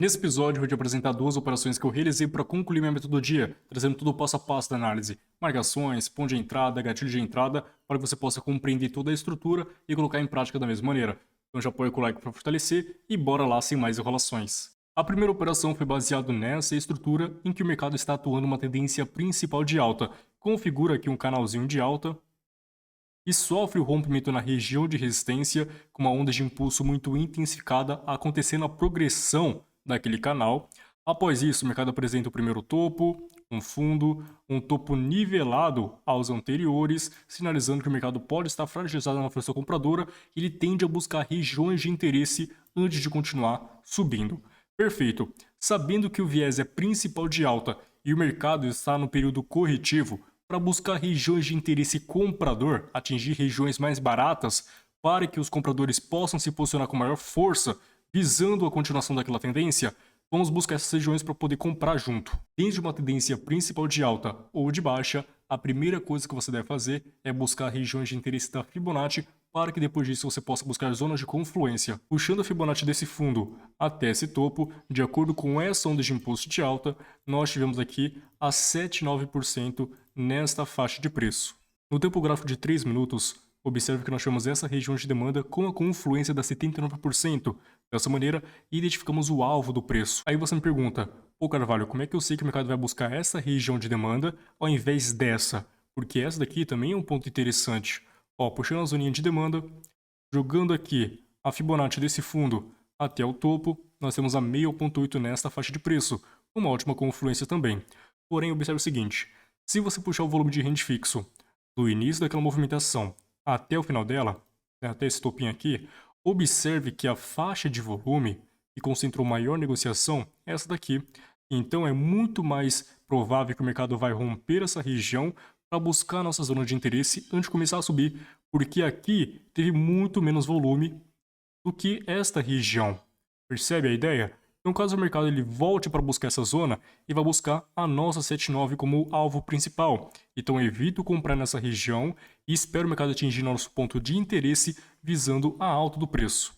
Nesse episódio, eu vou te apresentar duas operações que eu realizei para concluir minha metodologia, trazendo tudo o passo a passo da análise. Marcações, ponto de entrada, gatilho de entrada, para que você possa compreender toda a estrutura e colocar em prática da mesma maneira. Então já apoia com o like para fortalecer e bora lá sem mais enrolações. A primeira operação foi baseada nessa estrutura em que o mercado está atuando uma tendência principal de alta. Configura aqui um canalzinho de alta e sofre o rompimento na região de resistência com uma onda de impulso muito intensificada acontecendo a progressão daquele canal. Após isso, o mercado apresenta o primeiro topo, um fundo, um topo nivelado aos anteriores, sinalizando que o mercado pode estar fragilizado na força compradora e ele tende a buscar regiões de interesse antes de continuar subindo. Perfeito. Sabendo que o viés é principal de alta e o mercado está no período corretivo, para buscar regiões de interesse comprador, atingir regiões mais baratas, para que os compradores possam se posicionar com maior força, visando a continuação daquela tendência, vamos buscar essas regiões para poder comprar junto. Dentro de uma tendência principal de alta ou de baixa, a primeira coisa que você deve fazer é buscar regiões de interesse da Fibonacci para que depois disso você possa buscar zonas de confluência. Puxando a Fibonacci desse fundo até esse topo, de acordo com essa onda de impulso de alta, nós tivemos aqui a 7,9% nesta faixa de preço. No tempo gráfico de 3 minutos, observe que nós chamamos essa região de demanda com a confluência da 79%. Dessa maneira, identificamos o alvo do preço. Aí você me pergunta, pô Carvalho, como é que eu sei que o mercado vai buscar essa região de demanda ao invés dessa? Porque essa daqui também é um ponto interessante. Ó, puxando a zoninha de demanda, jogando aqui a Fibonacci desse fundo até o topo, nós temos a 6,8 nesta faixa de preço, uma ótima confluência também. Porém, observe o seguinte, se você puxar o volume de rende fixo do início daquela movimentação até o final dela, até esse topinho aqui, observe que a faixa de volume que concentrou maior negociação é essa daqui. Então é muito mais provável que o mercado vai romper essa região para buscar a nossa zona de interesse antes de começar a subir, porque aqui teve muito menos volume do que esta região. Percebe a ideia? Então, caso o mercado ele volte para buscar essa zona, ele vai buscar a nossa 79 como alvo principal. Então, evito comprar nessa região e espero o mercado atingir nosso ponto de interesse visando a alta do preço.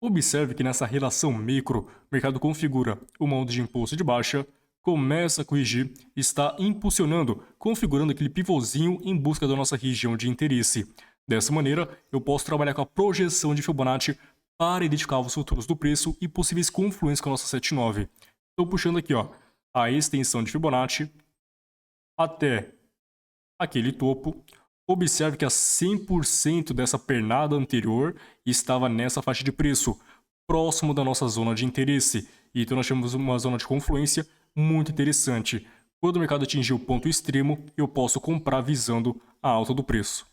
Observe que nessa relação micro, o mercado configura uma onda de impulso de baixa, começa a corrigir, está impulsionando, configurando aquele pivôzinho em busca da nossa região de interesse. Dessa maneira, eu posso trabalhar com a projeção de Fibonacci para identificar os futuros do preço e possíveis confluências com a nossa 79. Estou puxando aqui ó, a extensão de Fibonacci até aquele topo. Observe que a 100% dessa pernada anterior estava nessa faixa de preço, próximo da nossa zona de interesse. Então nós temos uma zona de confluência muito interessante. Quando o mercado atingir o ponto extremo, eu posso comprar visando a alta do preço.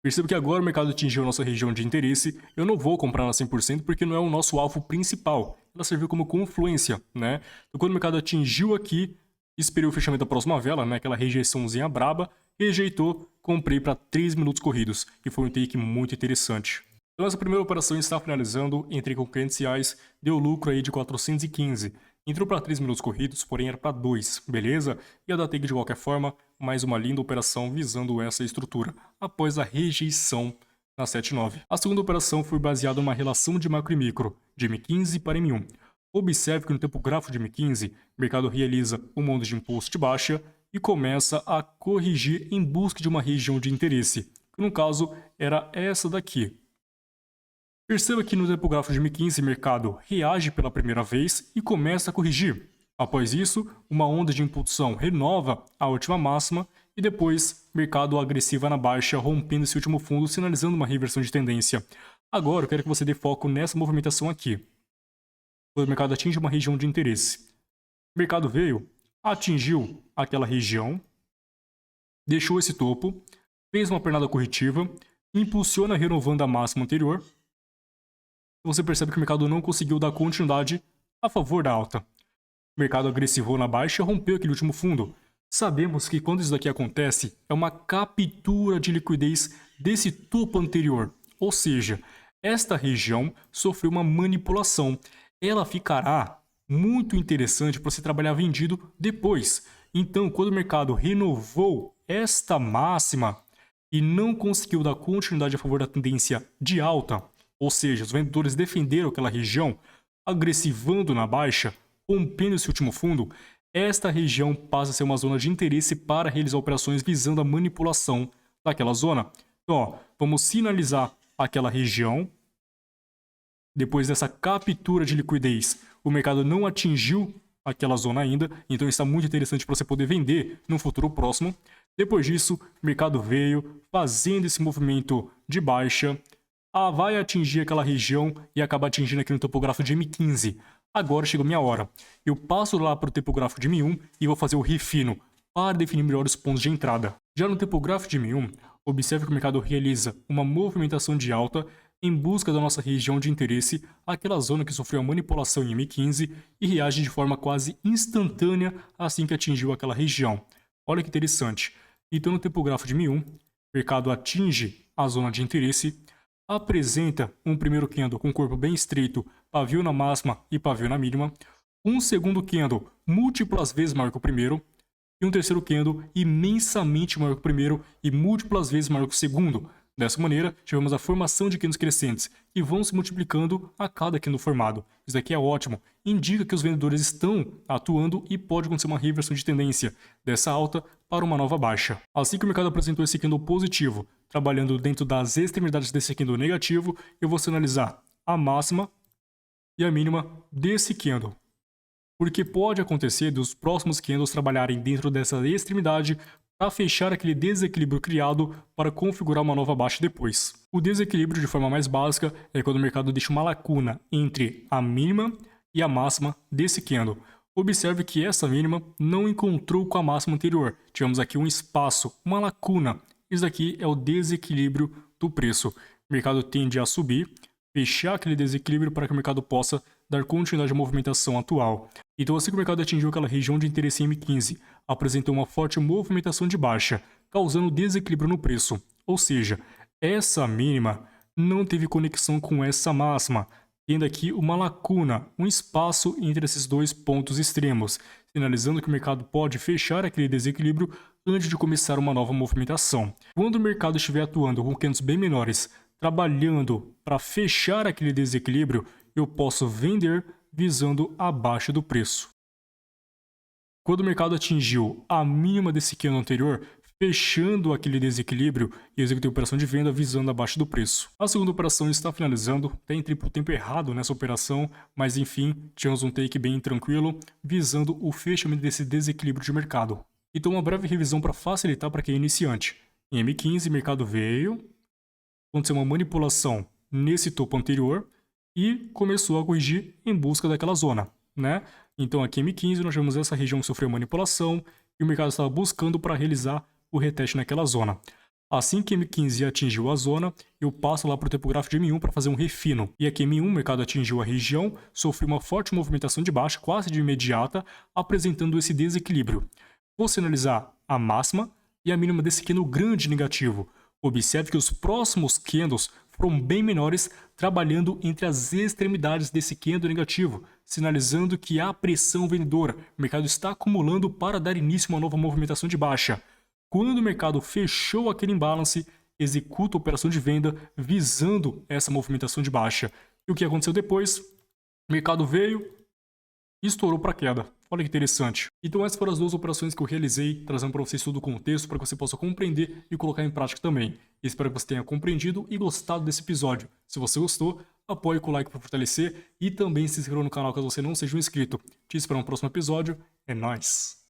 Percebo que agora o mercado atingiu a nossa região de interesse, eu não vou comprar na 100% porque não é o nosso alvo principal. Ela serviu como confluência, né? Então quando o mercado atingiu aqui, esperei o fechamento da próxima vela, né? Aquela rejeiçãozinha braba, rejeitou, comprei para 3 minutos corridos, e foi um take muito interessante. Então essa primeira operação está finalizando, entrei com R$500, deu lucro aí de 415. Entrou para 3 minutos corridos, porém era para 2, beleza? Ia dar take de qualquer forma, mais uma linda operação visando essa estrutura, após a rejeição na 7,9. A segunda operação foi baseada em uma relação de macro e micro, de M15 para M1. Observe que no tempo gráfico de M15, o mercado realiza uma onda de impulso de baixa e começa a corrigir em busca de uma região de interesse, que no caso era essa daqui. Perceba que no tempo gráfico de M15 o mercado reage pela primeira vez e começa a corrigir. Após isso, uma onda de impulsão renova a última máxima e depois mercado agressiva na baixa, rompendo esse último fundo, sinalizando uma reversão de tendência. Agora eu quero que você dê foco nessa movimentação aqui. Quando o mercado atinge uma região de interesse. O mercado veio, atingiu aquela região, deixou esse topo, fez uma pernada corretiva, impulsiona renovando a máxima anterior. Você percebe que o mercado não conseguiu dar continuidade a favor da alta. O mercado agressivou na baixa e rompeu aquele último fundo. Sabemos que quando isso daqui acontece, é uma captura de liquidez desse topo anterior. Ou seja, esta região sofreu uma manipulação. Ela ficará muito interessante para você trabalhar vendido depois. Então, quando o mercado renovou esta máxima e não conseguiu dar continuidade a favor da tendência de alta, ou seja, os vendedores defenderam aquela região, agressivando na baixa, rompendo esse último fundo, esta região passa a ser uma zona de interesse para realizar operações visando a manipulação daquela zona. Então, ó, vamos sinalizar aquela região. Depois dessa captura de liquidez, o mercado não atingiu aquela zona ainda, então está muito interessante para você poder vender no futuro próximo. Depois disso, o mercado veio fazendo esse movimento de baixa, vai atingir aquela região e acaba atingindo aqui no topográfico de M15. Agora chegou minha hora. Eu passo lá para o topográfico de M1 e vou fazer o refino para definir melhor os pontos de entrada. Já no topográfico de M1, observe que o mercado realiza uma movimentação de alta em busca da nossa região de interesse, aquela zona que sofreu a manipulação em M15 e reage de forma quase instantânea assim que atingiu aquela região. Olha que interessante. Então no topográfico de M1, o mercado atinge a zona de interesse, apresenta um primeiro candle com corpo bem estreito, pavio na máxima e pavio na mínima, um segundo candle múltiplas vezes maior que o primeiro, e um terceiro candle imensamente maior que o primeiro e múltiplas vezes maior que o segundo. Dessa maneira, tivemos a formação de candles crescentes, que vão se multiplicando a cada candle formado. Isso aqui é ótimo, indica que os vendedores estão atuando e pode acontecer uma reversão de tendência dessa alta para uma nova baixa. Assim que o mercado apresentou esse candle positivo, trabalhando dentro das extremidades desse candle negativo, eu vou sinalizar a máxima e a mínima desse candle. Porque pode acontecer dos próximos candles trabalharem dentro dessa extremidade para fechar aquele desequilíbrio criado para configurar uma nova baixa depois. O desequilíbrio, de forma mais básica, é quando o mercado deixa uma lacuna entre a mínima e a máxima desse candle. Observe que essa mínima não encontrou com a máxima anterior. Tivemos aqui um espaço, uma lacuna. Isso daqui é o desequilíbrio do preço. O mercado tende a subir, fechar aquele desequilíbrio para que o mercado possa dar continuidade à movimentação atual. Então, assim que o mercado atingiu aquela região de interesse M15, apresentou uma forte movimentação de baixa, causando desequilíbrio no preço. Ou seja, essa mínima não teve conexão com essa máxima, tendo aqui uma lacuna, um espaço entre esses dois pontos extremos, sinalizando que o mercado pode fechar aquele desequilíbrio antes de começar uma nova movimentação. Quando o mercado estiver atuando com candles bem menores, trabalhando para fechar aquele desequilíbrio, eu posso vender visando a baixa do preço. Quando o mercado atingiu a mínima desse candle anterior, fechando aquele desequilíbrio, eu executei a operação de venda visando a baixa do preço. A segunda operação está finalizando, até entrei por tempo errado nessa operação, mas enfim, tivemos um take bem tranquilo, visando o fechamento desse desequilíbrio de mercado. Então uma breve revisão para facilitar para quem é iniciante. Em M15, o mercado veio, aconteceu uma manipulação nesse topo anterior e começou a corrigir em busca daquela zona, né? Então aqui em M15 nós vemos essa região que sofreu manipulação e o mercado estava buscando para realizar o reteste naquela zona. Assim que M15 atingiu a zona, eu passo lá para o topográfico de M1 para fazer um refino. E aqui em M1 o mercado atingiu a região, sofreu uma forte movimentação de baixa, quase de imediata, apresentando esse desequilíbrio. Vou sinalizar a máxima e a mínima desse candle grande negativo. Observe que os próximos candles foram bem menores, trabalhando entre as extremidades desse candle negativo, sinalizando que há pressão vendedora. O mercado está acumulando para dar início a uma nova movimentação de baixa. Quando o mercado fechou aquele imbalance, executa a operação de venda visando essa movimentação de baixa. E o que aconteceu depois? O mercado veio e estourou para queda. Olha que interessante. Então essas foram as duas operações que eu realizei, trazendo para vocês todo o contexto para que você possa compreender e colocar em prática também. Espero que você tenha compreendido e gostado desse episódio. Se você gostou, apoie com o like para fortalecer e também se inscreva no canal caso você não seja um inscrito. Te espero no próximo episódio. É nóis!